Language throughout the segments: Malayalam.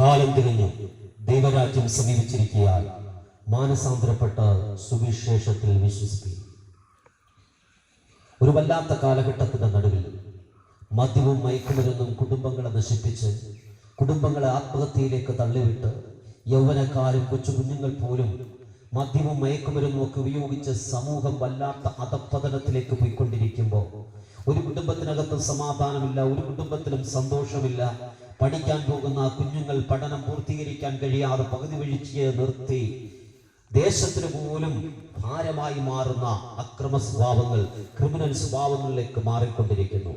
കാലം തികഞ്ഞു, ദൈവരാജ്യം സമീപിച്ചിരിക്കുകയാൽ മാനസാന്തരപ്പെട്ട സുവിശേഷത്തിൽ വിശ്വസിക്കുക. ഒരു വല്ലാത്ത കാലഘട്ടത്തിന്റെ നടുവിൽ മദ്യവും മയക്കുമരുന്നും കുടുംബങ്ങളെ നശിപ്പിച്ച്, കുടുംബങ്ങളെ ആത്മഹത്യയിലേക്ക് തള്ളിവിട്ട്, യൗവനക്കാരും കൊച്ചു കുഞ്ഞുങ്ങൾ പോലും മദ്യവും മയക്കുമരുന്നും ഒക്കെ ഉപയോഗിച്ച് സമൂഹം വല്ലാത്ത അധപ്പതനത്തിലേക്ക് പോയിക്കൊണ്ടിരിക്കുമ്പോൾ ഒരു കുടുംബത്തിനകത്ത് സമാധാനമില്ല, ഒരു കുടുംബത്തിലും സന്തോഷമില്ല. പഠിക്കാൻ പോകുന്ന കുഞ്ഞുങ്ങൾ പഠനം പൂർത്തീകരിക്കാൻ കഴിയാതെ പകുതി വഴിച്ച് നിർത്തി ദേശത്തിന് പോലും ഭാരമായി മാറുന്ന അക്രമ സ്വഭാവങ്ങൾ, ക്രിമിനൽ സ്വഭാവങ്ങളിലേക്ക് മാറിക്കൊണ്ടിരിക്കുന്നു.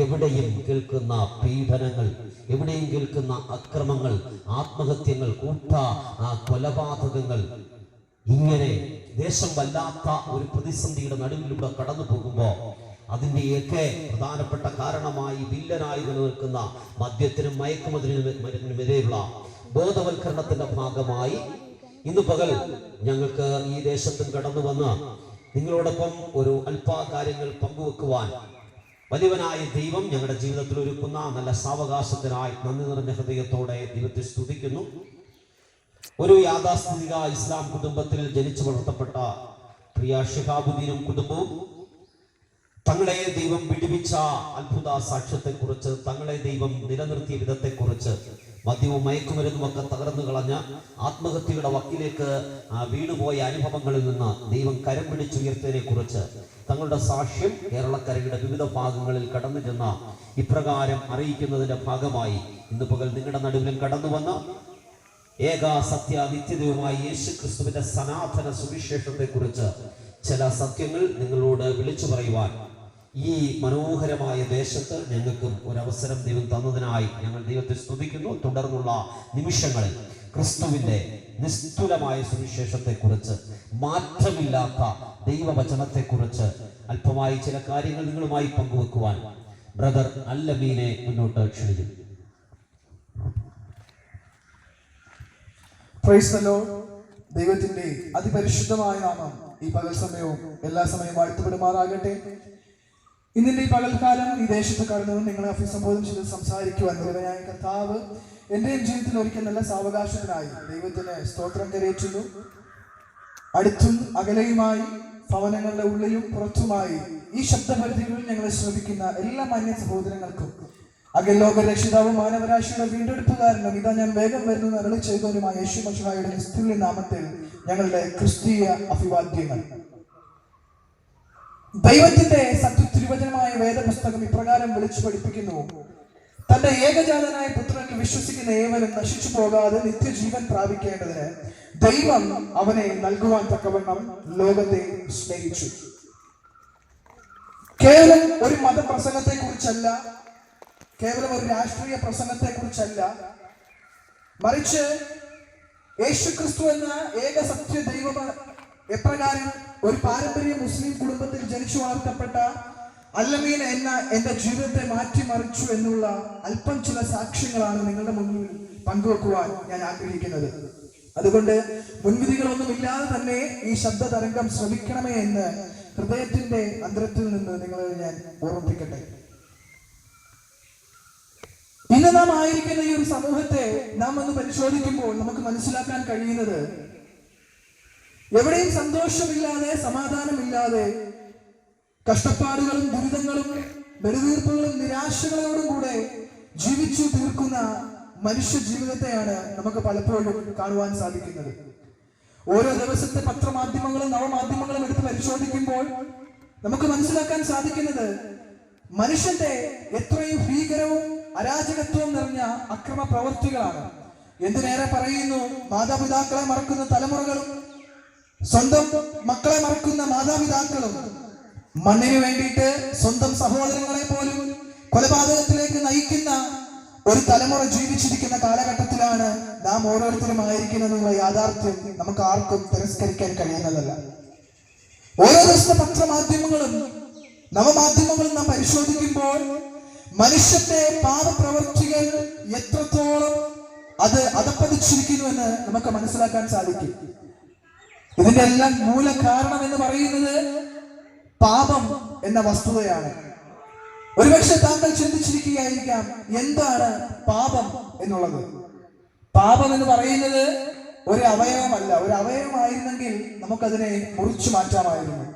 എവിടെയും കേൾക്കുന്ന പീഡനങ്ങൾ, എവിടെയും കേൾക്കുന്ന അക്രമങ്ങൾ, ആത്മഹത്യകൾ, കൊലപാതകങ്ങൾ, ഇങ്ങനെ ദേശം വല്ലാത്ത ഒരു പ്രതിസന്ധിയുടെ നടുവിലൂടെ കടന്നു പോകുമ്പോൾ അതിൻ്റെയൊക്കെ പ്രധാനപ്പെട്ട കാരണമായി വില്ലനായി നിലനിൽക്കുന്ന മദ്യത്തിനും മയക്കുമരുന്നിനുമെതിരെയുള്ള ബോധവൽക്കരണത്തിന്റെ ഭാഗമായി ഇന്ന് പകൽ ഞങ്ങൾക്ക് ഈ ദേശത്തും കടന്നു വന്ന് നിങ്ങളോടൊപ്പം ഒരു അല്പകാര്യങ്ങൾ പങ്കുവെക്കുവാൻ വലിയവനായ ദൈവം ഞങ്ങളുടെ ജീവിതത്തിൽ ഒരുക്കുന്ന നല്ല സാവകാശത്തിനായി നന്ദി നിറഞ്ഞ ഹൃദയത്തോടെ ദൈവത്തെ സ്തുതിക്കുന്നു. ഒരു യാഥാസ്ഥിതിക ഇസ്ലാം കുടുംബത്തിൽ ജനിച്ചു വളർത്തപ്പെട്ട പ്രിയ ഷിഹാബുദ്ദീനും കുടുംബവും തങ്ങളെ ദൈവം വിടുവിച്ച അത്ഭുത സാക്ഷ്യത്തെക്കുറിച്ച്, തങ്ങളെ ദൈവം നിലനിർത്തിയ വിധത്തെക്കുറിച്ച്, മദ്യവും മയക്കുമരുന്നുമൊക്കെ തകർന്നു കളഞ്ഞ ആത്മഹത്യയുടെ വക്കിലേക്ക് വീണുപോയ അനുഭവങ്ങളിൽ നിന്ന് ദൈവം കരം പിടിച്ചുയർത്തിയതിനെ കുറിച്ച് തങ്ങളുടെ സാക്ഷ്യം കേരളക്കരയുടെ വിവിധ ഭാഗങ്ങളിൽ കടന്നു ചെന്ന ഇപ്രകാരം അറിയിക്കുന്നതിന്റെ ഭാഗമായി ഇന്ന് പകൽ നിങ്ങളുടെ നടുവിലും കടന്നു വന്ന ഏക സത്യ നിത്യദൈവമായ യേശു ക്രിസ്തുവിന്റെ സനാതന സുവിശേഷത്തെ കുറിച്ച് ചില സത്യങ്ങൾ നിങ്ങളോട് വിളിച്ചു പറയുവാൻ ഈ മനോഹരമായ ദേശത്ത് ഞങ്ങൾക്കും ഒരവസരം ദൈവം തന്നതിനായി ഞങ്ങൾ ദൈവത്തെ സ്തുതിക്കുന്നു. തുടർന്നുള്ള നിമിഷങ്ങളിൽ ക്രിസ്തുവിന്റെ നിസ്തുലമായ സുവിശേഷത്തെക്കുറിച്ച്, മാറ്റമില്ലാത്ത ദൈവവചനത്തെക്കുറിച്ച് അല്പമായി ചില കാര്യങ്ങൾ നിങ്ങളുമായി പങ്കുവെക്കുവാൻ ബ്രദർ അൽ-അമീനെ മുന്നോട്ട് ക്ഷണിക്കുന്നു. Praise the Lord. ദൈവത്തിന്റെ അതിപരിശുദ്ധമായ നാമം ഈ പകൽ സമയവും എല്ലാ സമയവും വാഴ്ത്തപ്പെടുമാറാകട്ടെ. ഇന്നിന്റെ ഈ പകൽക്കാലം ഈ ദേശത്ത് കടന്നു നിങ്ങളെ അഭിസംബോധന ചെയ്ത് സംസാരിക്കുവാൻ ദൈവനായ കർത്താവ് എന്റെയും ജീവിതത്തിൽ ഒരിക്കൽ നല്ല സാവകാശത്തിനായി ദൈവത്തിന് സ്തോത്രം കരയേറ്റുന്നു. അടുത്തും അകലെയുമായി, ഭവനങ്ങളുടെ ഉള്ളിലും പുറത്തുമായി ഈ ശബ്ദപരിധികളിൽ ഞങ്ങളെ ശ്രമിക്കുന്ന എല്ലാ മാന്യ സഹോദരങ്ങൾക്കും അകലോക രക്ഷിതാവും മാനവരാശിയുടെ വീണ്ടെടുപ്പുകാരനും ഇതാ ഞാൻ വേഗം വരുന്നു അരുളി ചെയ്തവരുമായ യേശു മിശിഹായുടെ നിസ്തുല്യ നാമത്തിൽ ഞങ്ങളുടെ ക്രിസ്തീയ അഭിവാദ്യങ്ങൾ. ദൈവത്തിന്റെ സത്യതിരുവചനമായ വേദപുസ്തകം ഇപ്രകാരം വിളിച്ചു പഠിപ്പിക്കുന്നു: തന്റെ ഏകജാതനായ പുത്രനിൽ വിശ്വസിക്കുന്ന ഏവരും നശിച്ചു പോകാതെ നിത്യജീവൻ പ്രാപിക്കേണ്ടതിന് ദൈവം അവനെ നൽകുവാൻ തക്കവണ്ണം ലോകത്തെ സ്നേഹിച്ചു. കേവലം ഒരു മതപ്രസംഗത്തെ കുറിച്ചല്ല, കേവലം ഒരു രാഷ്ട്രീയ പ്രസംഗത്തെ കുറിച്ചല്ല, മറിച്ച് യേശുക്രിസ്തു എന്ന ഏക സത്യ ദൈവം എപ്രകാരം ഒരു പാരമ്പര്യ മുസ്ലിം കുടുംബത്തിൽ ജനിച്ചു വളർത്തപ്പെട്ട അൽ-അമീൻ എന്ന എന്റെ ജീവിതത്തെ മാറ്റിമറിച്ചു എന്നുള്ള അല്പം ചില സാക്ഷ്യങ്ങളാണ് നിങ്ങളുടെ മുന്നിൽ പങ്കുവെക്കുവാൻ ഞാൻ ആഗ്രഹിക്കുന്നത്. അതുകൊണ്ട് മുൻവിധികളൊന്നുമില്ലാതെ തന്നെ ഈ ശബ്ദ തരംഗം ശ്രമിക്കണമേ എന്ന് ഹൃദയത്തിന്റെ അന്തരത്തിൽ നിന്ന് നിങ്ങളെ ഞാൻ ഓർമ്മിപ്പിക്കട്ടെ. ഇന്ന് നാം ആയിരിക്കുന്ന ഈ ഒരു സമൂഹത്തെ നാം ഒന്ന് പരിശോധിക്കുമ്പോൾ നമുക്ക് മനസ്സിലാക്കാൻ കഴിയുന്നത് എവിടെയും സന്തോഷമില്ലാതെ, സമാധാനമില്ലാതെ, കഷ്ടപ്പാടുകളും ദുരിതങ്ങളും വെറുവീർപ്പുകളും നിരാശകളോടും കൂടെ ജീവിച്ചു തീർക്കുന്ന മനുഷ്യ ജീവിതത്തെയാണ് നമുക്ക് പലപ്പോഴും കാണുവാൻ സാധിക്കുന്നത്. ഓരോ ദിവസത്തെ പത്രമാധ്യമങ്ങളും നവമാധ്യമങ്ങളും എടുത്ത് പരിശോധിക്കുമ്പോൾ നമുക്ക് മനസ്സിലാക്കാൻ സാധിക്കുന്നത് മനുഷ്യന്റെ എത്രയും ഭീകരവും അരാജകത്വവും നിറഞ്ഞ അക്രമ പ്രവർത്തികളാണ്. എന്തിനേറെ പറയുന്നു, മാതാപിതാക്കളെ മറക്കുന്ന തലമുറകളും സ്വന്തം മക്കളെ മറക്കുന്ന മാതാപിതാക്കളും മണ്ണിന് വേണ്ടിയിട്ട് സ്വന്തം സഹോദരങ്ങളെ പോലും കൊലപാതകത്തിലേക്ക് നയിക്കുന്ന ഒരു തലമുറ ജീവിച്ചിരിക്കുന്ന കാലഘട്ടത്തിലാണ് നാം ഓരോരുത്തരും ആയിരിക്കുന്നതെന്നുള്ള യാഥാർത്ഥ്യം നമുക്ക് ആർക്കും തിരസ്കരിക്കാൻ കഴിയുന്നതല്ല. ഓരോ ദിവസത്തെ പത്രമാധ്യമങ്ങളും നവമാധ്യമങ്ങളും നാം പരിശോധിക്കുമ്പോൾ മനുഷ്യന്റെ പാപപ്രവർത്തികൾ എത്രത്തോളം അത് അധപ്പതിച്ചിരിക്കുന്നുവെന്ന് നമുക്ക് മനസ്സിലാക്കാൻ സാധിക്കും. ഇതിന്റെ എല്ലാം മൂല കാരണം എന്ന് പറയുന്നത് പാപം എന്ന വസ്തുതയാണ്. ഒരുപക്ഷെ താങ്കൾ ചിന്തിച്ചിരിക്കുകയായിരിക്കാം, എന്താണ് പാപം എന്നുള്ളത്. പാപം എന്ന് പറയുന്നത് ഒരു അവയവമല്ല. ഒരു അവയവമായിരുന്നെങ്കിൽ നമുക്കതിനെ മുറിച്ചു മാറ്റാമായിരുന്നു.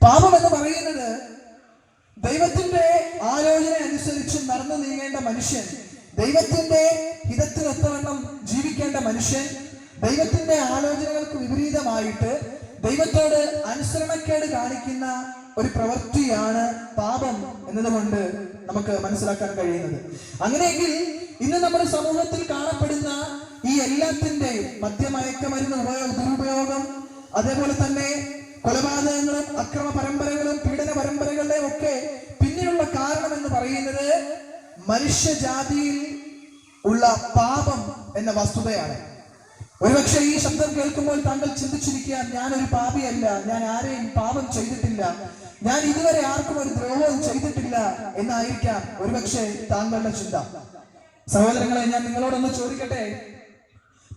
പാപം എന്ന് പറയുന്നത് ദൈവത്തിന്റെ ആലോചന അനുസരിച്ച് നടന്നു നീങ്ങേണ്ട മനുഷ്യൻ, ദൈവത്തിന്റെ ഹിതത്തിനൊത്തവണ്ണം ജീവിക്കേണ്ട മനുഷ്യൻ, ദൈവത്തിന്റെ ആലോചനകൾക്ക് വിപരീതമായിട്ട് ദൈവത്തോട് അനുസരണക്കേട് കാണിക്കുന്ന ഒരു പ്രവൃത്തിയാണ് പാപം എന്നതുകൊണ്ട് നമുക്ക് മനസ്സിലാക്കാൻ കഴിയുന്നത്. അങ്ങനെയെങ്കിൽ ഇന്ന് നമ്മുടെ സമൂഹത്തിൽ കാണപ്പെടുന്ന ഈ എല്ലാത്തിന്റെയും മദ്യമയക്കമരുന്ന് ദുരുപയോഗം, അതേപോലെ തന്നെ കൊലപാതകങ്ങളും അക്രമ പരമ്പരകളും പീഡന പരമ്പരകളുടെയും ഒക്കെ പിന്നിലുള്ള കാരണം എന്ന് പറയുന്നത് മനുഷ്യജാതിയിൽ ഉള്ള പാപം എന്ന വസ്തുതയാണ്. ഒരുപക്ഷെ ഈ ശബ്ദം കേൾക്കുമ്പോൾ താങ്കൾ ചിന്തിച്ചിരിക്കുക, ഞാനൊരു പാപിയല്ല, ഞാൻ ആരെയും പാപം ചെയ്തിട്ടില്ല, ഞാൻ ഇതുവരെ ആർക്കും ഒരു ദ്രോഹവും ചെയ്തിട്ടില്ല എന്നായിരിക്കാം ഒരുപക്ഷെ താങ്കളുടെ ചിന്ത. സഹോദരങ്ങളെ, ഞാൻ നിങ്ങളോടൊന്ന് ചോദിക്കട്ടെ,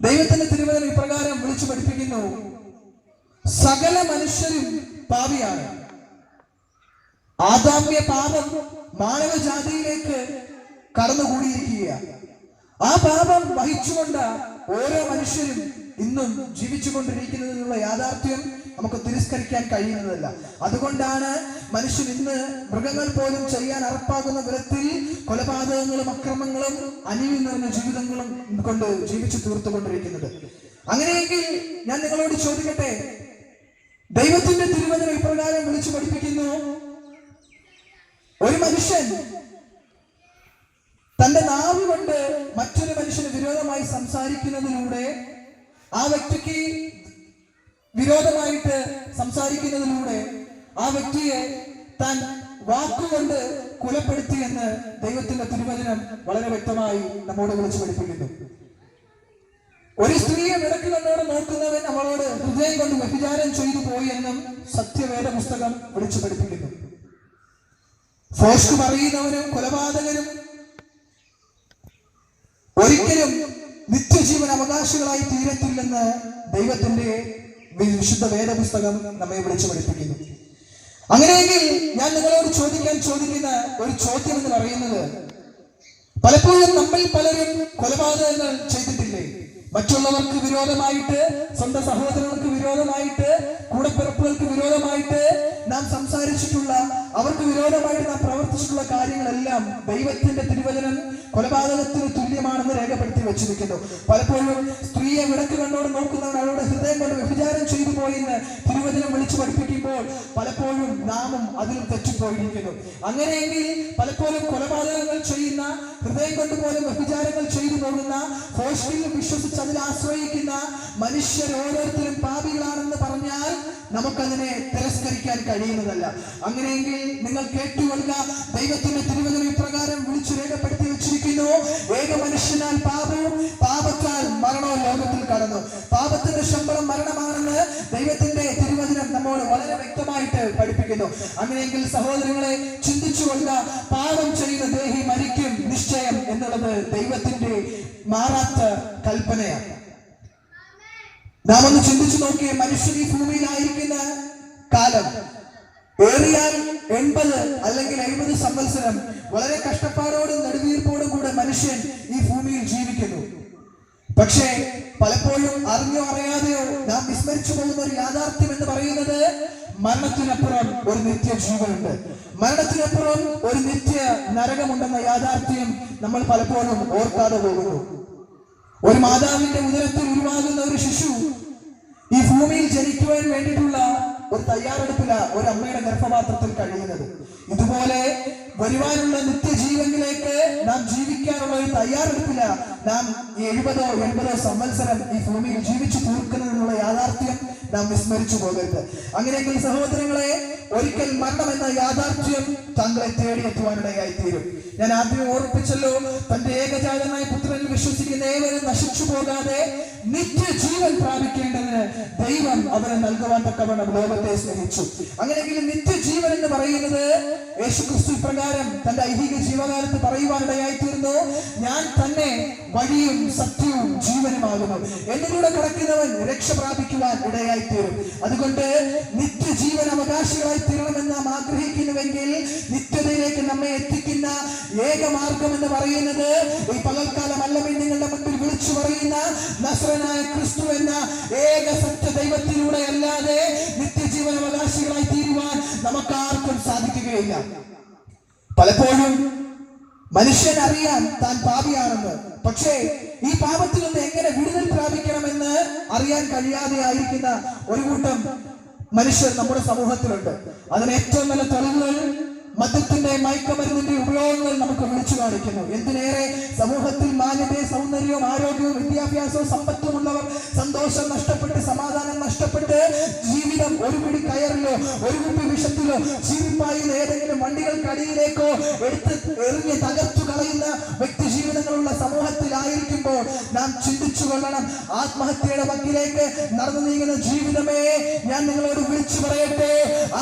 ദൈവത്തിന്റെ തിരുവചനം ഇപ്രകാരം വിളിച്ചു പഠിപ്പിക്കുന്നു, സകല മനുഷ്യരും പാപിയാണ്. ആദാമ്യ പാപം മാനവജാതിയിലേക്ക് കടന്നുകൂടിയിരിക്കുകയാണ്. ആ പാപം വഹിച്ചുകൊണ്ട് ഓരോ മനുഷ്യരും ഇന്നും ജീവിച്ചുകൊണ്ടിരിക്കുന്നതിനുള്ള യാഥാർത്ഥ്യം നമുക്ക് തിരസ്കരിക്കാൻ കഴിയുന്നതല്ല. അതുകൊണ്ടാണ് മനുഷ്യൻ ഇന്ന് മൃഗങ്ങൾ പോലും ചെയ്യാൻ അറപ്പാകുന്ന വിധത്തിൽ കൊലപാതകങ്ങളും അക്രമങ്ങളും അനീതി നിറഞ്ഞ ജീവിതങ്ങളും കൊണ്ട് ജീവിച്ചു തീർത്തുകൊണ്ടിരിക്കുന്നത്. അങ്ങനെയെങ്കിൽ ഞാൻ നിങ്ങളോട് ചോദിക്കട്ടെ, ദൈവത്തിന്റെ തിരുവചനം ഇപ്രകാരം വിളിച്ചു പഠിപ്പിക്കുന്നു, ഒരു മനുഷ്യൻ തന്റെ നാവ് കൊണ്ട് മറ്റൊരു മനുഷ്യന് വിരോധമായി സംസാരിക്കുന്നതിലൂടെ, ആ വ്യക്തിക്ക് വിരോധമായിട്ട് സംസാരിക്കുന്നതിലൂടെ ആ വ്യക്തിയെ താൻ വാക്കുകൊണ്ട് കൊലപ്പെടുത്തിയെന്ന് ദൈവത്തിന്റെ തിരുവചനം വളരെ വ്യക്തമായി നമ്മോട് വിളിച്ചു പഠിപ്പിക്കുന്നു. ഒരു സ്ത്രീയെ വിളക്ക് കണ്ണോടെ നോക്കുന്നവൻ അവളോട് ഹൃദയം കൊണ്ട് വ്യഭിചാരം ചെയ്തു പോയി എന്നും സത്യവേദ പുസ്തകം വിളിച്ചു പഠിപ്പിക്കുന്നു. ഫോഷ്ക് പറയുന്നവനും കൊലപാതകനും ഒരിക്കലും നിത്യജീവൻ അവകാശികളായി തീരത്തില്ലെന്ന് ദൈവത്തിന്റെ വിശുദ്ധ വേദപുസ്തകം നമ്മെ വിളിച്ചു പഠിപ്പിക്കുന്നു. അങ്ങനെയെങ്കിൽ ഞാൻ നിങ്ങളോട് ചോദിക്കുന്ന ഒരു ചോദ്യം എന്ന് പറയുന്നത്, പലപ്പോഴും നമ്മൾ പലരും കൊലപാതകങ്ങൾ ചെയ്തിട്ടില്ലേ? മറ്റുള്ളവർക്ക് വിരോധമായിട്ട്, സ്വന്തം സഹോദരങ്ങൾക്ക് വിരോധമായിട്ട്, കൂടപ്പിറപ്പുകൾക്ക് വിരോധമായിട്ട് നാം സംസാരിച്ചിട്ടുള്ള, അവർക്ക് വിരോധമായിട്ട് നാം പ്രവർത്തിച്ചിട്ടുള്ള കാര്യങ്ങളെല്ലാം ദൈവത്തിന്റെ തിരുവചനം കൊലപാതകത്തിന് തുല്യമാണെന്ന് രേഖപ്പെടുത്തി വെച്ചിരിക്കുന്നു. പലപ്പോഴും സ്ത്രീയെ വിളക്ക് കണ്ടോട് നോക്കുന്നവൻ അവരുടെ ഹൃദയം കൊണ്ട് വ്യഭിചാരം ചെയ്തു പോയെന്ന് തിരുവചനം വിളിച്ചു പഠിപ്പിക്കുമ്പോൾ പലപ്പോഴും നാമും അതിലും തെറ്റിപ്പോയിരിക്കുന്നു. അങ്ങനെയെങ്കിൽ പലപ്പോഴും കൊലപാതകങ്ങൾ ചെയ്യുന്ന, ഹൃദയം കൊണ്ട് പോലും വ്യഭിചാരങ്ങൾ ചെയ്തു പോകുന്ന, ഫോഷ്കിൽ വിശ്വസിച്ച് അതിൽ ആശ്രയിക്കുന്ന മനുഷ്യർ ഓരോരുത്തരും പാപികളാണെന്ന് പറഞ്ഞാൽ നമുക്കതിനെ തിരസ്കരിക്കാൻ കഴിയുന്നതല്ല. അങ്ങനെയെങ്കിൽ നിങ്ങൾ കേട്ടുകൊള്ളുക, ദൈവത്തിന്റെ തിരുവചനം ഇപ്രകാരം വിളിച്ചു രേഖപ്പെടുത്തി വെച്ചിരിക്കുന്നു, ഏക മനുഷ്യനാൽ പാപവും പാപത്താൽ മരണവും ലോകത്തിൽ കടന്നു. പാപത്തിന്റെ ശമ്പളം മരണമാണെന്ന് ദൈവത്തിന്റെ തിരുവചനം നമ്മോട് വളരെ വ്യക്തമായിട്ട് പഠിപ്പിക്കുന്നു. അങ്ങനെയെങ്കിൽ സഹോദരങ്ങളെ, ചിന്തിച്ചുകൊള്ളുക, പാപം ചെയ്യുന്ന ദേഹി മരിക്കും നിശ്ചയം എന്നുള്ളത് ദൈവത്തിന്റെ മാറാത്ത കൽപ്പനയാണ്. നാം ഒന്ന് ചിന്തിച്ചു നോക്കിയേ, മനുഷ്യൻ ഈ ഭൂമിയിലായിരിക്കുന്ന കാലം ഏറിയാൽ 80 അല്ലെങ്കിൽ 70 സംവത്സരം വളരെ കഷ്ടപ്പാടോടും നെടുവീർപ്പോടും കൂടെ മനുഷ്യൻ ഈ ഭൂമിയിൽ ജീവിക്കുന്നു. പക്ഷേ പലപ്പോഴും അറിഞ്ഞോ അറിയാതെയോ നാം വിസ്മരിച്ചു പോകുന്ന ഒരു യാഥാർത്ഥ്യം എന്ന് പറയുന്നത്, മരണത്തിനപ്പുറം ഒരു നിത്യജീവനുണ്ട്, മരണത്തിനപ്പുറം ഒരു നിത്യ നരകമുണ്ടെന്ന യാഥാർത്ഥ്യം നമ്മൾ പലപ്പോഴും ഓർക്കാതെ പോകുന്നു. ഒരു മാതാവിന്റെ ഉദരത്തിൽ ഉരുവാകുന്ന ഒരു ശിശു ഈ ഭൂമിയിൽ ജനിക്കുവാൻ വേണ്ടിയിട്ടുള്ള ഒരു തയ്യാറെടുപ്പില ഒരു അമ്മയുടെ ഗർഭപാത്രത്തിൽ കഴിയുന്നത്. ഇതുപോലെ വരുവാനുള്ള നിത്യജീവനിലേക്ക് നാം ജീവിക്കാനുള്ള ഒരു തയ്യാറെടുപ്പില നാം 70-80 സംവത്സരം ഈ ഭൂമിയിൽ ജീവിച്ചു തീർക്കുന്നതിനുള്ള യാഥാർത്ഥ്യം നാം വിസ്മരിച്ചു പോകരുത്. അങ്ങനെയെങ്കിൽ സഹോദരങ്ങളെ, ഒരിക്കൽ മരണം എന്ന യാഥാർത്ഥ്യം താങ്കളെ തേടിയെത്തുവാനിടയായി തീരും. ഞാൻ ആദ്യം ഓർപ്പിച്ചല്ലോ, തന്റെ ഏകജാതനായ പുത്രനിൽ വിശ്വസിക്കുന്ന ഏവരും നശിച്ചു പോകാതെ നിത്യജീവൻ പ്രാപിക്കേണ്ടതിന് ദൈവം അവരെ നൽകുവാൻ തക്കവണ്ണം ലോകത്തെ സ്നേഹിച്ചു. അങ്ങനെയെങ്കിൽ നിത്യജീവൻ എന്ന് പറയുന്നത് യേശുക്രിസ്തു പ്രകാരം തന്റെ ഐഹിക ജീവകാലത്ത് പറയുവാനിടയായി തീർന്നു, ഞാൻ തന്നെ വഴിയും സത്യവും ജീവനുമാകുന്നു, എന്നിലൂടെ കടക്കുന്നവൻ രക്ഷ പ്രാപിക്കുവാൻ ഇടയായി തീരും. അതുകൊണ്ട് നിത്യജീവൻ അവകാശികളായി തീരണമെന്ന് നാം ആഗ്രഹിക്കുന്നുവെങ്കിൽ നിത്യതയിലേക്ക് നമ്മെ എത്തിക്കുന്ന ഏക മാർഗം എന്ന് പറയുന്നത് ഈ പകൽക്കാലം അല്ലമേ നിങ്ങളുടെ മുമ്പിൽ വിളിച്ചു പറയുന്നു, നസ്രനായ ക്രിസ്തു എന്ന ഏക സത്യ ദൈവത്തിലൂടെ അല്ലാതെ നിത്യജീവൻ അവകാശികളായി തീരുവാൻ നമുക്കാർക്കും സാധിക്കുകയില്ല. പലപ്പോഴും മനുഷ്യൻ അറിയാൻ താൻ പാപിയാണെന്ന്, പക്ഷേ ഈ പാപത്തിൽ നിന്ന് എങ്ങനെ വിടുതൽ പ്രാപിക്കണമെന്ന് അറിയാൻ കഴിയാതെ ആയിരിക്കുന്ന ഒരു കൂട്ടം മനുഷ്യർ നമ്മുടെ സമൂഹത്തിലുണ്ട്. അതിന് ഏറ്റവും നല്ല തെളിവുകൾ മദ്യത്തിന്റെ മയക്കമരുന്നിന്റെ ഉപയോഗങ്ങൾ നമുക്ക് വിളിച്ചു കാണിക്കുന്നു. എന്തിനേറെ സമൂഹത്തിൽ മാന്യതയും സൗന്ദര്യവും ആരോഗ്യവും വിദ്യാഭ്യാസവും സമ്പത്തും ഉള്ളവർ സന്തോഷം നഷ്ടപ്പെട്ട് സമാധാനം നഷ്ടപ്പെട്ട് ജീവിതം ഒരു പിടി കയറിലോ ഒരു കുപ്പി വിഷത്തിലോ ജീവിപ്പായുന്ന ഏതെങ്കിലും വണ്ടികൾക്കടിയിലേക്കോ എടുത്ത് എറിഞ്ഞ് തകർത്തു കളയുന്ന വ്യക്തി ജീവിതങ്ങളുള്ള സമൂഹത്തിലായിരിക്കുമ്പോൾ നാം ചിന്തിച്ചു കൊള്ളണം. ആത്മഹത്യയുടെ വക്കിലേക്ക് നടന്നു നീങ്ങുന്ന ജീവിതമേ, ഞാൻ നിങ്ങളോട് വിളിച്ചു പറയട്ടെ,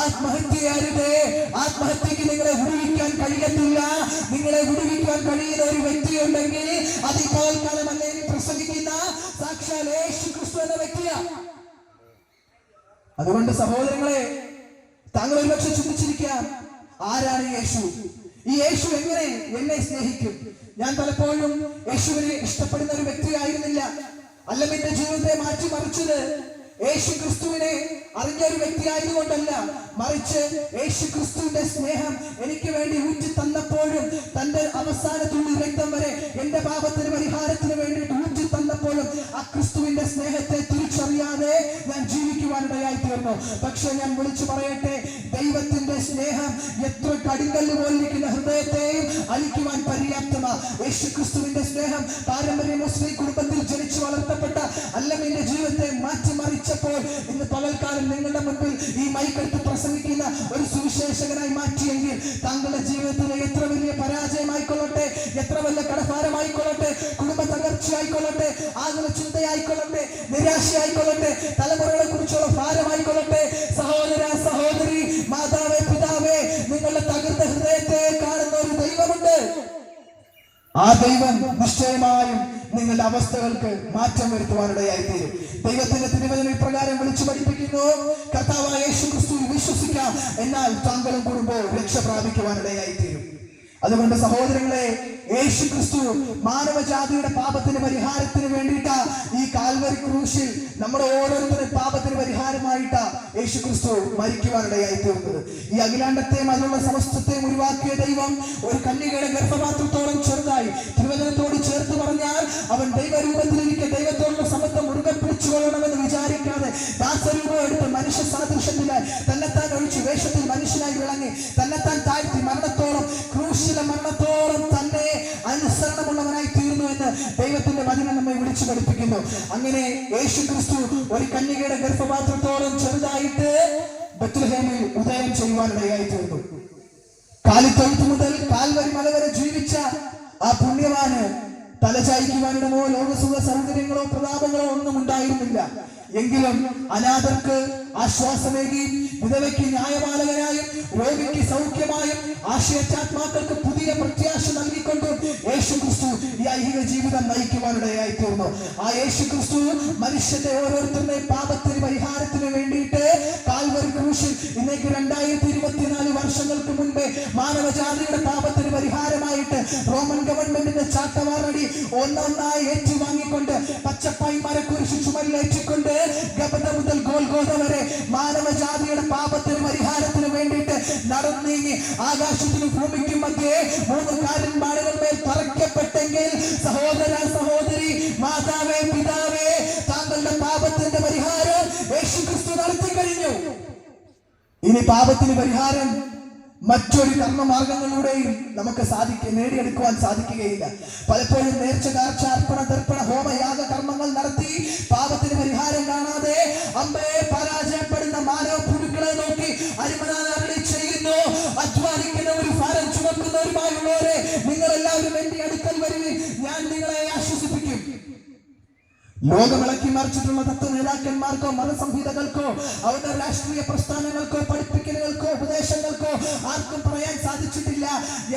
ആത്മഹത്യയാരുടെ ആത്മഹത്യക്ക് നിങ്ങളെ വിടുവിക്കാൻ കഴിയത്തില്ല. നിങ്ങളെ വിടുവിക്കാൻ കഴിയുന്ന ഒരു വ്യക്തിയുണ്ടെങ്കിൽ അത് പകൽക്കാലം അല്ലെങ്കിൽ പ്രസംഗിക്കുന്ന സാക്ഷാൽ യേശു ക്രിസ്തു എന്ന വ്യക്തിയാണ്. അതുകൊണ്ട് സഹോദരങ്ങളെ, താങ്കൾ ഒരുപക്ഷെ ചിന്തിച്ചിരിക്കാം, ആരാണ് യേശു? ഈ യേശു എങ്ങനെ എന്നെ സ്നേഹിക്കും? ഞാൻ പലപ്പോഴും യേശുവിനെ ഇഷ്ടപ്പെടുന്ന ഒരു വ്യക്തിയായിരുന്നില്ല. അല്ല, എന്റെ ജീവിതത്തെ മാറ്റിമറിച്ചത് യേശു ക്രിസ്തുവിനെ അറിഞ്ഞ ഒരു വ്യക്തിയായതുകൊണ്ടല്ല, മറിച്ച് യേശു ക്രിസ്തുവിന്റെ സ്നേഹം എനിക്ക് വേണ്ടി ഊറ്റി തന്നപ്പോഴും തന്റെ അവസാനത്തുള്ള രക്തം വരെ എന്റെ പാപത്തിന് പരിഹാരത്തിന് വേണ്ടിയിട്ട് ഊറ്റി തന്നപ്പോഴും ആ ക്രിസ്തുവിന്റെ സ്നേഹത്തെ തിരിച്ചറിയാതെ ഞാൻ ജീവിക്കുവാനിടയായി തീർന്നു. പക്ഷെ ഞാൻ വിളിച്ചു പറയട്ടെ, ദൈവത്തിന്റെ സ്നേഹം എത്ര കടിങ്കല്ല് പോലിരിക്കുന്ന ഹൃദയത്തെയും അലിക്കുവാൻ പര്യാപ്തമാ. യേശു ക്രിസ്തുവിന്റെ സ്നേഹം പാരമ്പര്യ മുസ്ലിം കുടുംബത്തിൽ ജനിച്ചു വളർത്തപ്പെട്ട അല്ലമിന്റെ ജീവിതത്തെ മാറ്റിമറിച്ചപ്പോൾ ഇന്ന് പകൽക്കാലം നിങ്ങളുടെ മുൻപിൽ ഈ മൈക്കെടുത്ത് പ്രസംഗിക്കുന്ന ഒരു സുവിശേഷകനായി മാറ്റിയെങ്കിൽ താങ്കളുടെ ജീവിതത്തിലെ എത്ര വലിയ പരാജയമായിക്കൊള്ളട്ടെ, എത്ര വലിയ കടഭാരമായിക്കൊള്ളട്ടെ, കുടുംബ തകർച്ചയായിക്കൊള്ളട്ടെ, ആകുല ചിന്തയായിക്കൊള്ളട്ടെ, നിരാശയായിക്കൊള്ളട്ടെ, തലമുറകളെ കുറിച്ചുള്ള ഭാരമായിക്കൊള്ളട്ടെ, സഹോദര സഹോദരി, മാതാവേ പിതാവേ, നിങ്ങളുടെ തകർന്ന ഹൃദയത്തെ കാണുന്ന ഒരു ദൈവമുണ്ട്. ആ ദൈവം നിശ്ചയമായും നിങ്ങളുടെ അവസ്ഥകൾക്ക് മാറ്റം വരുത്തുവാനിടയായി തീരും. ദൈവത്തിന്റെ തിരുവചനം ഇപ്രകാരം വിളിച്ചു പഠിപ്പിക്കുന്നു, കർത്താവായ യേശു ക്രിസ്തുവിൽ വിശ്വസിക്കാം, എന്നാൽ താങ്കളും കുടുംബവും രക്ഷ പ്രാപിക്കുവാനിടയായി തീരും. അതുകൊണ്ട് സഹോദരങ്ങളെ, യേശു ക്രിസ്തു മാനവജാതിയുടെ പാപത്തിന് പരിഹാരത്തിന് വേണ്ടിയിട്ടാ ഈ കാൽവരി ക്രൂശിൽ നമ്മുടെ ഓരോരുത്തരും പാപത്തിന് പരിഹാരമായിട്ടാ യേശു ക്രിസ്തു മരിക്കുവാനിടയായി തീർന്നത്. ഈ അഖിലാണ്ടത്തെയും അതിലുള്ള സമസ്തത്തെയും ഉരുവാക്കിയ ദൈവം ഒരു കന്യകയുടെ ഗർഭപാത്രത്തോളം ചെറുതായി തിരുവചനത്തോട് ചേർത്ത് പറഞ്ഞാൽ അവൻ ദൈവരൂപത്തിലിരിക്കെ ദൈവത്തോടുള്ള സമത്വം മുറുകെ പിടിച്ചുകൊള്ളണമെന്ന് വിചാരിക്കാതെ ദാസരൂപം എടുത്ത് മനുഷ്യ സാദൃശ്യത്തിലായി തന്നെത്താൻ ഒഴിച്ച് വേഷത്തിൽ മനുഷ്യനായി വിളങ്ങി തന്നെത്താൻ താഴ്ത്തി മരണത്തോളം ക്രൂശിലെ മരണത്തോളം തന്നെ അനുസരണമുള്ളവനായി തീർന്നു എന്ന് ദൈവത്തിന്റെ വചനം നമ്മെ വിളിച്ചു പഠിപ്പിക്കുന്നു. അങ്ങനെ യേശു ക്രിസ്തു ഒരു കന്യകയുടെ ഗർഭപാത്രത്തോളം ചെറുതായിട്ട് ബത്ലഹേമിൽ ഉദയം ചെയ്യുവാനിടയായി തീർന്നു. കാലിത്തൊഴുത്ത് മുതൽ കാൽവരി മല വരെ ജീവിച്ച ആ പുണ്യവാന് തലചായ്ക്കുവാനിടമോ ലോകസുഖ സൗകര്യങ്ങളോ പ്രതാപങ്ങളോ ഒന്നും ഉണ്ടായിരുന്നില്ല. എങ്കിലും അനാഥർക്ക് ആശ്വാസമേകി, വിധവയ്ക്ക് ന്യായപാലകനായും രോഗിക്ക് സൗഖ്യമായും ആശയച്ചാത്മാക്കൾക്ക് പുതിയ പ്രത്യാശ നൽകിക്കൊണ്ടും യേശു ക്രിസ്തു ഈ ഐഹിക ജീവിതം നയിക്കുവാനിടയായി തീർന്നു. ആ യേശു ക്രിസ്തു മനുഷ്യന്റെ ഓരോരുത്തരുടെയും പാപത്തിന് പരിഹാരത്തിന് വേണ്ടിയിട്ട് കാൽവരി ക്രൂശിൽ ഇന്നേക്ക് 2024 വർഷങ്ങൾക്ക് മുൻപേ മാനവജാതിയുടെ പാപത്തിന് പരിഹാരമായിട്ട് റോമൻ ഗവൺമെന്റിന്റെ ചാട്ടവാറടി ഒന്നൊന്നായി ഏറ്റുവാങ്ങിക്കൊണ്ട് പച്ചപ്പായി മരക്കുരിശ് ചുമലിലേറ്റിക്കൊണ്ട് ഗബദ മുതൽ ഗോൽഗോഥ വരെ മാനവജാതിയുടെ പാപത്തിന് പരിഹാരത്തിന് വേണ്ടിയിട്ട് നടന്നീങ്ങി ആകാശത്തിനും ഭൂമിക്കും മധ്യേ 3 കാരന്മാരുടെ മേൽ തറയ്ക്കപ്പെട്ടെങ്കിൽ സഹോദര സഹോദരി, മാതാവേ പിതാവേ, താങ്കളുടെ പാപത്തിന്റെ പരിഹാരം യേശു ക്രിസ്തു നടത്തി കഴിഞ്ഞു. ഇനി പാപത്തിന് പരിഹാരം മറ്റൊരു കർമ്മമാർഗങ്ങളിലൂടെയും നമുക്ക് നേടിയെടുക്കുവാൻ സാധിക്കുകയില്ല. പലപ്പോഴും നേർച്ച കാർച്ച അർപ്പണ ദർപ്പണ ഹോമയാഗ കർമ്മങ്ങൾ നടത്തി പാപത്തിന് പരിഹാരം കാണാതെ അമ്പയെ പരാജയപ്പെടുന്ന മാനവ പുഴുക്കളെ നോക്കി അരിമനാഥി ചെയ്യുന്നു. അധ്വാനിക്കുന്നവരും ഭാരം ചുമക്കുന്നവരുമായുള്ളവരെ, നിങ്ങൾ എല്ലാവരും എന്റെ അടുക്കൽ വരുവിൻ, ഞാൻ നിങ്ങളെ ആശ്വസിപ്പിക്കും. ലോകമിളക്കി മറിച്ചിട്ടുള്ള തത്വ നേതാക്കന്മാർക്കോ മതസംഹിതകൾക്കോ അവരുടെ രാഷ്ട്രീയ പ്രസ്ഥാനങ്ങൾക്കോ പഠിപ്പിക്കലുകൾക്കോ ഉപദേശങ്ങൾക്കോ ആർക്കും പറയാൻ സാധിച്ചിട്ടില്ല,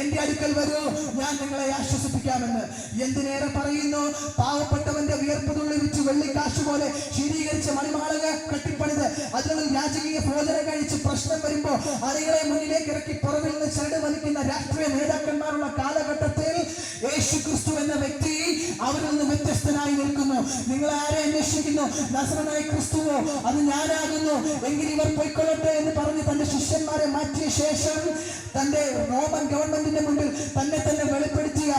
എന്റെ അടുക്കൽ വരൂ, ഞാൻ നിങ്ങളെ ആശ്വസിപ്പിക്കാമെന്ന്. എന്തിനേറെ പറയുന്നു, പാവപ്പെട്ടവന്റെ വിയർപ്പ് തുള്ളി വിറ്റ് വെള്ളിക്കാശ് പോലെ ശീരീകരിച്ച മണിമാളക കെട്ടിപ്പണിത് അതിനുള്ള രാജകീയ ഭോജനം കഴിച്ച് പ്രശ്നം വരുമ്പോ അണികളെ മുന്നിലേക്ക് ഇറക്കി പുറവിൽ നിന്ന് ചരട് വലിക്കുന്ന രാഷ്ട്രീയ നേതാക്കന്മാരുള്ള കാലഘട്ടത്തിൽ യേശു ക്രിസ്തു എന്ന വ്യക്തി അവരിൽ നിന്ന് വ്യത്യസ്തനായി നിൽക്കുന്നു. നിങ്ങൾ ആരെ അന്വേഷിക്കുന്നു? നസറനായ ക്രിസ്തുവോ? അത് ഞാനാകുന്നു. എങ്കിൽ ഇവർ പൊയ്ക്കൊള്ളട്ടെ എന്ന് പറഞ്ഞ് തന്റെ ശിഷ്യന്മാരെ മാറ്റിയ ശേഷം തന്റെ റോമൻ ഗവൺമെന്റിന്റെ മുമ്പിൽ തന്നെ വെളിപ്പെടുത്തിയ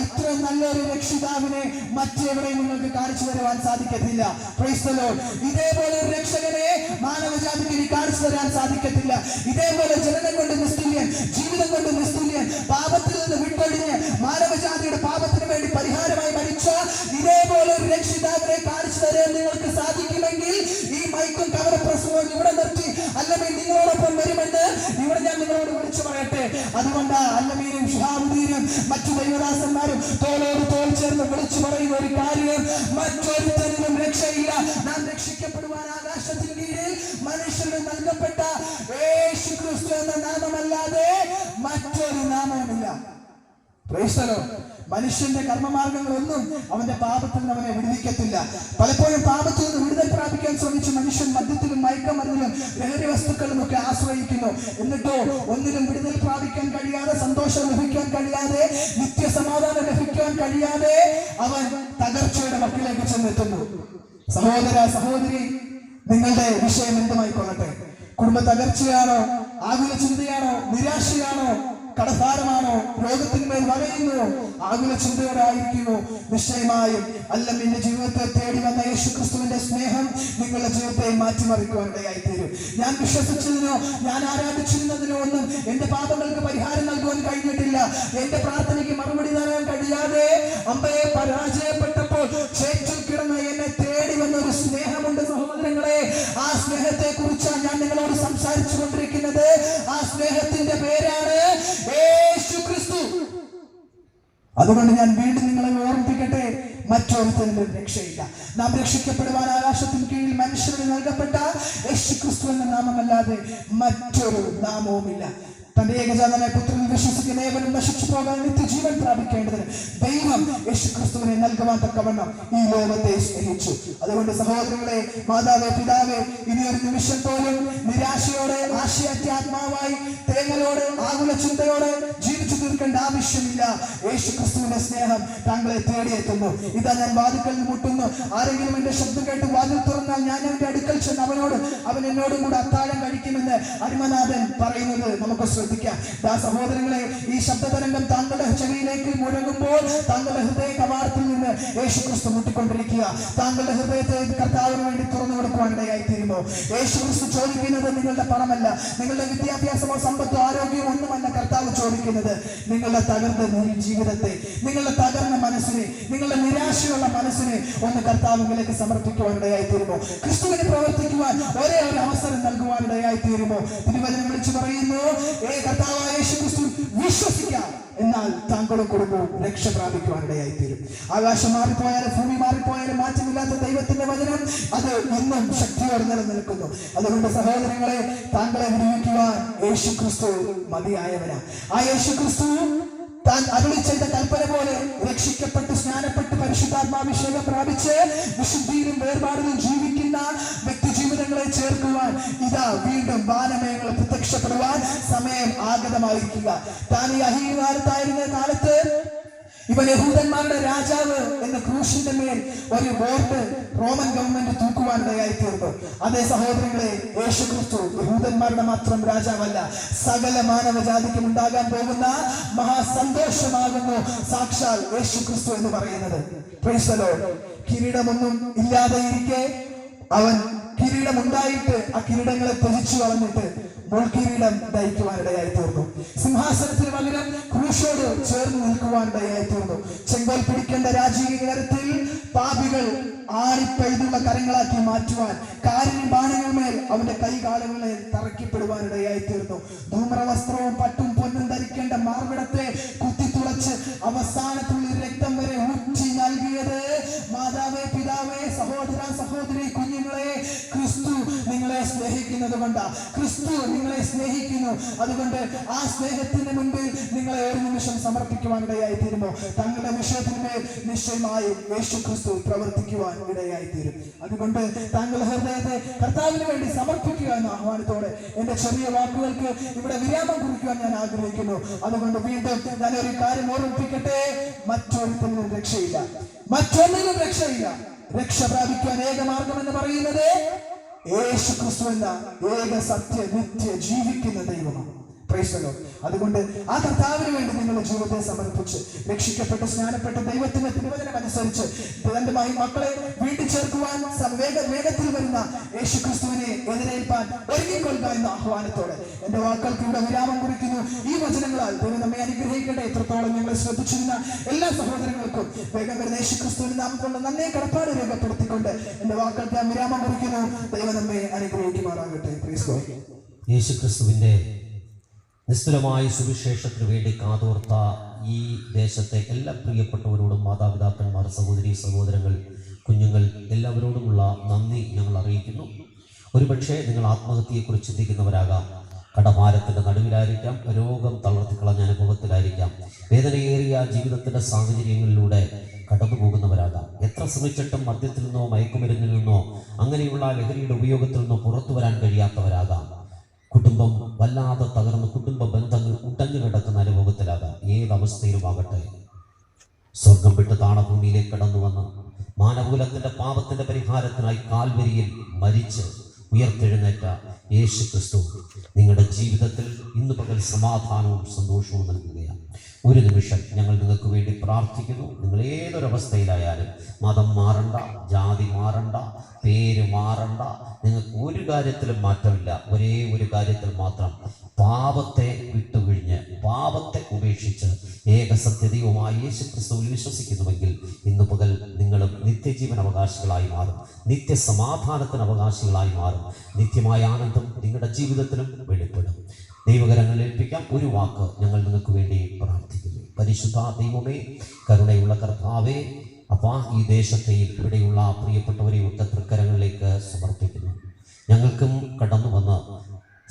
ഇത്ര നല്ലൊരു രക്ഷിതാവിനെ മറ്റെവിടെയും നിങ്ങൾക്ക് കാണിച്ചു തരുവാൻ സാധിക്കത്തില്ല. Praise the Lord. ഇതേപോലെ ഒരു രക്ഷകനെ മാനവജാതിക്ക് ഇനി കാണിച്ചു തരാൻ സാധിക്കത്തില്ല. ഇതേപോലെ ജനനം കൊണ്ട് നിസ്തുല്യൻ, ജീവിതം കൊണ്ട് നിസ്തുല്യൻ, പാപത്തിൽ നിന്ന് വിട്ടൊഴിഞ്ഞ് മാനവജാതിയുടെ പാപത്തിന് വേണ്ടി പരിഹാരമായി മരിച്ച ഇതേപോലെ ഒരു രക്ഷിതാവിനെ കാണിച്ചു തരാൻ നിങ്ങൾക്ക് സാധിക്കുമെങ്കിൽ ഈ മൈക്കും കവരപ്രസവവും ഇവിടെ നിർത്തി അല്ലെങ്കിൽ നിങ്ങളോടൊപ്പം വരുമെന്ന് ഇവിടെ ഞാൻ നിങ്ങളോട് വിളിച്ചു പറയട്ടെ. അതുകൊണ്ട് അല്ലമീനും ഷിഹാബുദ്ദീനും മറ്റു ദൈവദാസന്മാരും തോളോട് തോൾ ചേർന്ന് വിളിച്ചു പറയുന്ന ഒരു കാര്യം, മറ്റൊരുത്തരിലും രക്ഷയില്ല. നാം രക്ഷിക്കപ്പെടുവാൻ ആകാശത്തിന് കീഴിൽ മനുഷ്യന് നൽകപ്പെട്ട യേശു ക്രിസ്തു എന്ന നാമമല്ലാതെ മറ്റൊരു നാമവുമില്ല. Praise the Lord. മനുഷ്യന്റെ കർമ്മമാർഗങ്ങളൊന്നും അവന്റെ പാപത്തിൽ നിന്ന് അവനെ വിടുവിക്കത്തില്ല. പലപ്പോഴും പാപത്തിൽ നിന്ന് വിടുതൽ പ്രാപിക്കാൻ ശ്രമിച്ച് മനുഷ്യൻ മദ്യത്തിലും മയക്കമരുന്നിലും ലഹരി വസ്തുക്കളും ഒക്കെ ആശ്രയിക്കുന്നു. എന്നിട്ടോ ഒന്നിലും വിടുതൽ പ്രാപിക്കാൻ കഴിയാതെ, സന്തോഷം ലഭിക്കാൻ കഴിയാതെ, നിത്യസമാധാനം ലഭിക്കാൻ കഴിയാതെ അവൻ തകർച്ചയുടെ മക്കളിലേക്ക് ചെന്നെത്തുന്നു. സഹോദര സഹോദരി, നിങ്ങളുടെ വിഷയം എന്തുമായിക്കൊള്ളട്ടെ, കുടുംബ തകർച്ചയാണോ, ആകുല ചിന്തയാണോ, നിരാശയാണോ, കടഭാരമാണോ, രോഗത്തിന്മേൽ വലയുന്നു, ആകുല ചിന്തയോടായിരിക്കുന്നു, നിശ്ചയമായും അല്ലമിന്റെ ജീവിതത്തെ തേടി വന്ന യേശു ക്രിസ്തുവിന്റെ സ്നേഹം നിങ്ങളുടെ ജീവിതത്തെ മാറ്റിമറിക്കുവാൻ ഇടയായിത്തീരും. ഞാൻ വിശ്വസിച്ചതിനോ ഞാൻ ആരാധിച്ചിരുന്നതിനോ ഒന്നും എന്റെ പാപങ്ങൾക്ക് പരിഹാരം നൽകുവാൻ കഴിഞ്ഞിട്ടില്ല. എന്റെ പ്രാർത്ഥനയ്ക്ക് മറുപടി തരാൻ കഴിയാതെ അമ്പയെ പരാജയപ്പെട്ടപ്പോൾ ചേറ്റിൽ കിടന്ന എന്നെ തേടി വന്ന ഒരു സ്നേഹമുണ്ട് സഹോദരങ്ങളെ. ആ സ്നേഹത്തെ കുറിച്ചാണ് ഞാൻ നിങ്ങളോട് സംസാരിച്ചു കൊണ്ടിരിക്കുന്നത്. ആ സ്നേഹത്തിന്റെ പേരാണ് യേശു ക്രിസ്തു. അതുകൊണ്ട് ഞാൻ വീണ്ടും നിങ്ങളെ ഓർമ്മിപ്പിക്കട്ടെ, മറ്റൊരുത്തരിലും രക്ഷയില്ല. നാം രക്ഷിക്കപ്പെടുവാൻ ആകാശത്തിന് കീഴിൽ മനുഷ്യരുടെ നൽകപ്പെട്ട യേശു ക്രിസ്തു എന്ന നാമമല്ലാതെ മറ്റൊരു നാമവുമില്ല. തന്റെ ഏകജാതനായ പുത്രനിൽ വിശ്വസിക്കുന്ന ഏവനും നശിച്ചു പോകാൻ നിത്യജീവൻ പ്രാപിക്കേണ്ടതിന് ദൈവം യേശു ക്രിസ്തുവിനെ നൽകുവാൻ തക്കവണ്ണം ഈ ലോകത്തെ സ്നേഹിച്ചു. അതുകൊണ്ട് സഹോദരങ്ങളെ, മാതാവേ, പിതാവേ, ഇനിയൊരു നിമിഷം പോലും നിരാശയോടെ, ആശയാത്മാവായി, തേങ്ങലോടെ, ആകുല ചിന്തയോടെ ജീവിച്ചു തീർക്കേണ്ട ആവശ്യമില്ല. യേശു ക്രിസ്തുവിന്റെ സ്നേഹം താങ്കളെ തേടിയെത്തുന്നു. ഇതാ ഞാൻ വാതിൽക്കൽ മുട്ടുന്നു. ആരെങ്കിലും എന്റെ ശബ്ദം കേട്ട് വാതിൽ തുറന്നാൽ ഞാൻ അവന്റെ അടുക്കൽ ചെന്ന് അവൻ എന്നോടും കൂടെ അത്താഴം കഴിക്കുമെന്ന് അരിമനാഥൻ പറയുന്നത് നമുക്ക് ശ്രദ്ധിക്കാം. സഹോദരങ്ങളെ, ഈ ശബ്ദതരംഗം താങ്കളുടെ ചെവിയിലേക്ക് മുഴങ്ങുമ്പോൾ താങ്കളുടെ ഹൃദയ കവാടത്തിൽ നിന്ന് യേശു ക്രിസ്തു മുട്ടിക്കൊണ്ടിരിക്കുക. താങ്കളുടെ ഹൃദയത്തെ കർത്താവിന് വേണ്ടി തുറന്നു കൊടുക്കുവാനിടയായി തീരുമോ? യേശു ക്രിസ്തു ചോദിക്കുന്നത് നിങ്ങളുടെ പണമല്ല, നിങ്ങളുടെ വിദ്യാഭ്യാസമോ സമ്പത്തോ ആരോഗ്യമോ ഒന്നുമല്ല കർത്താവ് ചോദിക്കുന്നത്. നിങ്ങളുടെ തകർന്ന ജീവിതത്തെ, നിങ്ങളുടെ തകർന്ന മനസ്സിനെ, നിങ്ങളുടെ നിരാശയുള്ള മനസ്സിനെ ഒന്ന് കർത്താവിലേക്ക് സമർപ്പിക്കുവാനിടയായി തീരുമോ? ക്രിസ്തുവിനെ പ്രവർത്തിക്കുവാൻ ഒരേ ഒരു അവസരം നൽകുവാനിടയായി തീരുമോ? തിരുവചനം വിളിച്ചു പറയുന്നു, കർത്താവായ യേശു ക്രിസ്തു വിശ്വസിക്കാം, എന്നാൽ താങ്കളും കുടുംബവും രക്ഷ പ്രാപിക്കുവാനിടയായി തീരും. ആകാശം മാറിപ്പോയാലും ഭൂമി മാറിപ്പോയാലും മാറ്റമില്ലാത്ത ദൈവത്തിന്റെ വചനം അത് ഇന്നും ശക്തിയോടെ നിലനിൽക്കുന്നു. അതുകൊണ്ട് സഹോദരങ്ങളെ, താങ്കളെ വിടുവിക്കുവാൻ യേശു ക്രിസ്തു മതിയായവനാ. ആ യേശു ക്രിസ്തു താൻ അരുളി ചെയ്ത കൽപ്പന പോലെ രക്ഷിക്കപ്പെട്ട് സ്നാനപ്പെട്ട് പരിശുദ്ധാത്മാഭിഷേകം പ്രാപിച്ച് വിശുദ്ധിയിലും വേർപാടിലും ജീവിക്കുന്ന വ്യക്തി ജീവിതങ്ങളെ ചേർക്കുവാൻ ഇതാ വീണ്ടും വാനമേഖല പ്രത്യക്ഷപ്പെടുവാൻ സമയം ആഗതമായിരിക്കുക. താൻ ഈ അഹീകാലത്തായിരുന്ന കാലത്ത് ഇവൻ യഹൂദന്മാരുടെ രാജാവ് എന്ന ക്രൂശിന്റെ മേൽ ഒരു ബോർഡ് റോമൻ ഗവൺമെന്റ് തൂക്കുവാനിടയായി തീർന്നു. അതേ സഹോദരങ്ങളെ, യേശു ക്രിസ്തു യഹൂദന്മാരുടെ മാത്രം രാജാവല്ല, സകല മാനവജാതിക്കും ഉണ്ടാകാൻ പോകുന്ന മഹാസന്തോഷമാകുന്നു സാക്ഷാൽ യേശു ക്രിസ്തു എന്ന് പറയുന്നത്. Praise the Lord. കിരീടമൊന്നും ഇല്ലാതെ ഇരിക്കെ അവൻ കിരീടമുണ്ടായിട്ട് ആ കിരീടങ്ങളെ ത്യജിച്ചു കളഞ്ഞിട്ട് മുൾക്കിരീടം ധരിക്കുവാനിടയായി തീർന്നു. സിംഹാസനത്തിന് പകരം ക്രൂശോട് ചേർന്ന് നിൽക്കുവാനിടയായി തീർന്നു. ചെങ്കോൽ പിടിക്കേണ്ട രാജീകരത്തിൽ പാപികൾ ആണിപ്പെയ്തുള്ള കരങ്ങളാക്കി മാറ്റുവാൻ കാരിന് ബാണങ്ങളുമേൽ അവന്റെ കൈകാലുകളെ തറക്കപ്പെടുവാനിടയായി തീർന്നു. ധൂമ്രവസ്ത്രവും പട്ടും പൊന്നും ധരിക്കേണ്ട മാർവിടത്തെ കുത്തിത്തുളച്ച് അവസാനത്തുള്ളിൽ രക്തം വരെ ഊറ്റി നൽകിയത് മാതാവേ, പിതാവേ, സഹോദര സഹോദരി, കുഞ്ഞുങ്ങളെ, ക്രിസ്തു നിങ്ങളെ സ്നേഹിക്കുന്നത് കൊണ്ട്, ക്രിസ്തു നിങ്ങളെ സ്നേഹിക്കുന്നു. അതുകൊണ്ട് ആ സ്നേഹത്തിന് മുമ്പിൽ നിങ്ങളെ ഒരു നിമിഷം സമർപ്പിക്കുവാനിടയായി തീരുമോ? തങ്ങളുടെ വിഷയത്തിന്മേൽ നിശ്ചയമായും യേശു ക്രിസ്തു പ്രവർത്തിക്കുവാൻ ഇടയായി തീരും. അതുകൊണ്ട് താങ്കളുടെ ഹൃദയത്തെ കർത്താവിന് വേണ്ടി സമർപ്പിക്കുക എന്ന ആഹ്വാനത്തോടെ എന്റെ ചെറിയ വാക്കുകൾക്ക് ഇവിടെ വിരാമം കുറിക്കുവാൻ ഞാൻ ആഗ്രഹിക്കുന്നു. അതുകൊണ്ട് വീണ്ടും ഞാനൊരു കാര്യം ഓർമ്മിപ്പിക്കട്ടെ, മറ്റൊരുത്തരും രക്ഷയില്ല, മറ്റൊന്നിനും രക്ഷയില്ല. രക്ഷ പ്രാപിക്കുവാൻ ഏക മാർഗം എന്ന് പറയുന്നത് യേശു ക്രിസ്തു എന്ന ഏക സത്യ നിത്യ ജീവിക്കുന്ന ദൈവമാണ്. അതുകൊണ്ട് ആ കർത്താവിന് വേണ്ടി നിങ്ങളുടെ ജീവിതത്തെ സമർപ്പിച്ച് രക്ഷിക്കപ്പെട്ട് സ്നാനപ്പെട്ട ദൈവത്തിന്റെ തിരുവചനം അനുസരിച്ച് തന്റെ മക്കളെ വീട്ടിൽ ചേർക്കുവാൻ വേഗത്തിൽ വരുന്ന യേശു ക്രിസ്തുവിനെ എതിരേൽപ്പാൻ ഒരുങ്ങിക്കൊള്ളുക എന്ന ആഹ്വാനത്തോടെ എന്റെ വാക്കുകൾക്ക് ഇവിടെ വിരാമം കുറിക്കുന്നു. ഈ വചനങ്ങളാൽ ദൈവം നമ്മെ അനുഗ്രഹിക്കട്ടെ. എത്രത്തോളം ഞങ്ങളെ ശ്രദ്ധിച്ചിരുന്ന എല്ലാ സഹോദരങ്ങൾക്കും വേഗം വരുന്ന യേശു ക്രിസ്തുവിന്റെ നാമത്തിലുള്ള നന്നെ കടപ്പാട് രേഖപ്പെടുത്തിക്കൊണ്ട് എന്റെ വാക്കുകൾക്ക് ഞാൻ വിരാമം കുറിക്കുന്നു. ദൈവം നമ്മെ അനുഗ്രഹിക്കുമാറാകട്ടെ. യേശു ക്രിസ്തുവിന്റെ നിസ്തുലമായ സുവിശേഷത്തിന് വേണ്ടി കാതോർത്ത ഈ ദേശത്തെ എല്ലാ പ്രിയപ്പെട്ടവരോടും മാതാപിതാക്കന്മാർ, സഹോദരി സഹോദരങ്ങൾ, കുഞ്ഞുങ്ങൾ എല്ലാവരോടുമുള്ള നന്ദി ഞങ്ങൾ അറിയിക്കുന്നു. ഒരുപക്ഷെ നിങ്ങൾ ആത്മഹത്യയെക്കുറിച്ച് ചിന്തിക്കുന്നവരാകാം, കടഭാരത്തിൻ്റെ നടുവിലായിരിക്കാം, രോഗം തളർത്തിക്കളഞ്ഞ അനുഭവത്തിലായിരിക്കാം, വേദനയേറിയ ജീവിതത്തിൻ്റെ സാഹചര്യങ്ങളിലൂടെ കടന്നു പോകുന്നവരാകാം. എത്ര ശ്രമിച്ചിട്ടും മദ്യത്തിൽ നിന്നോ മയക്കുമരുന്നിൽ നിന്നോ അങ്ങനെയുള്ള ലഹരിയുടെ ഉപയോഗത്തിൽ നിന്നോ പുറത്തു വരാൻ കഴിയാത്തവരാകാം. കുടുംബം വല്ലാതെ തകർന്ന് കുടുംബ ബന്ധങ്ങൾ ഉടഞ്ഞു കിടക്കുന്ന അനുഭവത്തിലാകാം. ഏതവസ്ഥയിലുമാകട്ടെ, സ്വർഗം വിട്ട് താണഭൂമിയിലേക്ക് കടന്നു വന്ന് മാനവകുലത്തിന്റെ പാപത്തിന്റെ പരിഹാരത്തിനായി കാൽവരിയിൽ മരിച്ച് ഉയർത്തെഴുന്നേറ്റ യേശു ക്രിസ്തു നിങ്ങളുടെ ജീവിതത്തിൽ ഇന്ന് പകൽ സമാധാനവും സന്തോഷവും നൽകുകയാണ്. ഒരു നിമിഷം ഞങ്ങൾ നിങ്ങൾക്ക് വേണ്ടി പ്രാർത്ഥിക്കുന്നു. നിങ്ങൾ ഏതൊരവസ്ഥയിലായാലും മതം മാറണ്ട, ജാതി മാറണ്ട, പേര് മാറണ്ട, നിങ്ങൾക്ക് ഒരു കാര്യത്തിലും മാറ്റമില്ല. ഒരേ ഒരു കാര്യത്തിൽ മാത്രം, പാപത്തെ വിട്ടുപിഴിഞ്ഞ് പാപത്തെ ഉപേക്ഷിച്ച് ഏകസത്യദൈവമായ യേശു ക്രിസ്തുവിൽ വിശ്വസിക്കുന്നുവെങ്കിൽ ഇന്ന് പകൽ നിങ്ങളും നിത്യജീവൻ അവകാശികളായി മാറും, നിത്യസമാധാനത്തിന് അവകാശികളായി മാറും. നിത്യമായ ആനന്ദം നിങ്ങളുടെ ജീവിതത്തിലും വെളിപ്പെടും. ദൈവകരങ്ങളിൽ ഏൽപ്പിക്കാം. ഒരു വാക്ക് ഞങ്ങൾ നിങ്ങൾക്ക് വേണ്ടി പ്രാർത്ഥിക്കുന്നു. പരിശുദ്ധ ദൈവമേ, കരുണയുള്ള കർത്താവേ, അപ്പാ, ഈ ദേശത്തെയും ഇവിടെയുള്ള പ്രിയപ്പെട്ടവരെയും ഒക്കെ തൃക്കരങ്ങളിലേക്ക് സമർപ്പിക്കുന്നു. ഞങ്ങൾക്കും കടന്നു വന്ന്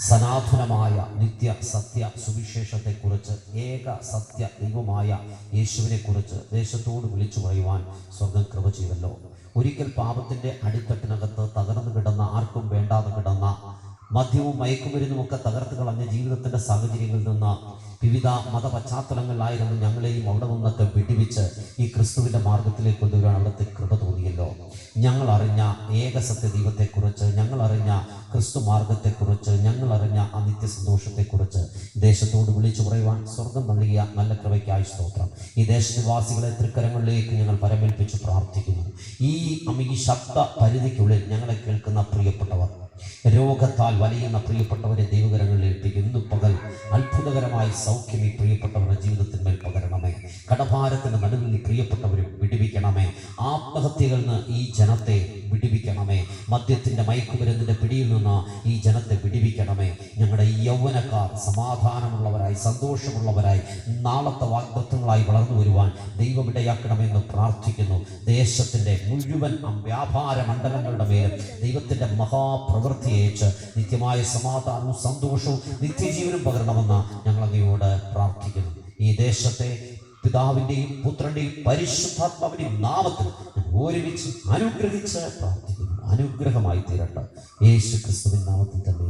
സനാതനമായ നിത്യ സത്യ സുവിശേഷത്തെക്കുറിച്ച്, ഏക സത്യ ദൈവമായ യേശുവിനെ കുറിച്ച് ദേശത്തോട് വിളിച്ചു പറയുവാൻ സ്വർഗം കൃപ ചെയ്തല്ലോ. ഒരിക്കൽ പാപത്തിൻ്റെ അടിത്തട്ടിനകത്ത് തകർന്നു കിടന്ന, ആർക്കും വേണ്ടാതെ കിടന്ന, മദ്യവും മയക്കുമരുന്നുമൊക്കെ തകർത്ത് കളഞ്ഞ ജീവിതത്തിൻ്റെ സാഹചര്യങ്ങളിൽ നിന്ന് വിവിധ മതപശ്ചാത്തലങ്ങളിലായിരുന്നു ഞങ്ങളെയും അവിടെ നിന്നൊക്കെ വിടിവിച്ച് ഈ ക്രിസ്തുവിൻ്റെ മാർഗത്തിലേക്ക് കൊണ്ടുവരാൻ അവിടുത്തെ കൃപ തോന്നിയല്ലോ. ഞങ്ങളറിഞ്ഞ ഏകസത്യ ദൈവത്തെക്കുറിച്ച്, ഞങ്ങളറിഞ്ഞ ക്രിസ്തു മാർഗത്തെക്കുറിച്ച്, ഞങ്ങളറിഞ്ഞ ആ നിത്യസന്തോഷത്തെക്കുറിച്ച് ദേശത്തോട് വിളിച്ചു പറയുവാൻ സ്വർഗം നൽകിയ നല്ല കൃപയ്ക്കായി സ്തോത്രം. ഈ ദേശനിവാസികളെ തൃക്കരങ്ങളിലേക്ക് ഞങ്ങൾ പരമേൽപ്പിച്ച് പ്രാർത്ഥിക്കുന്നു. ഈ ശബ്ദ പരിധിക്കുള്ളിൽ ഞങ്ങളെ കേൾക്കുന്ന പ്രിയപ്പെട്ടവർ, രോഗത്താൽ വലയുന്ന പ്രിയപ്പെട്ടവരെ ദൈവകരങ്ങളിൽ ഏൽപ്പിക്കുന്നു. ഇന്ന് പകൽ അത്ഭുതകരമായി സൗഖ്യം ഈ പ്രിയപ്പെട്ടവരുടെ ജീവിതത്തിന്മേൽ പകരണമേ. കടഭാരത്തിന്റെ നടുവിൽ പ്രിയപ്പെട്ടവരെ വിടുവിക്കണമേ. ആത്മഹത്യകളിൽ നിന്ന് ഈ ജനത്തെ വിടുവിക്കണമേ. മദ്യത്തിന്റെ മയക്കുമരുന്നിന്റെ പിടിയിൽ നിന്ന് ഈ ജനത്തെ വിടുവിക്കണമേ. ഞങ്ങളുടെ ഈ യൗവനക്കാർ സമാധാനമുള്ളവരായി, സന്തോഷമുള്ളവരായി, നാളത്തെ വാഗ്ദത്തങ്ങളായി വളർന്നു വരുവാൻ ദൈവം ഇടയാക്കണമെന്ന് പ്രാർത്ഥിക്കുന്നു. ദേശത്തിന്റെ മുഴുവൻ വ്യാപാര മണ്ഡലങ്ങളുടെ മേലും ദൈവത്തിന്റെ മഹാപ്രവൃത്തിയേച്ച് നിത്യമായ സമാധാനവും സന്തോഷവും നിത്യജീവനും പകരണമെന്ന് ഞങ്ങൾ അങ്ങയോട് പ്രാർത്ഥിക്കുന്നു. ഈ ദേശത്തെ പിതാവിന്റെയും പുത്രന്റെയും പരിശുദ്ധാത്മാവിന്റെയും നാമത്തിൽ ഒരുമിച്ച് അനുഗ്രഹിച്ച് പ്രാർത്ഥിക്കുന്നു. അനുഗ്രഹമായി തീരട്ടെ. യേശു ക്രിസ്തുവിൻ നാമത്തിൽ തന്നെ.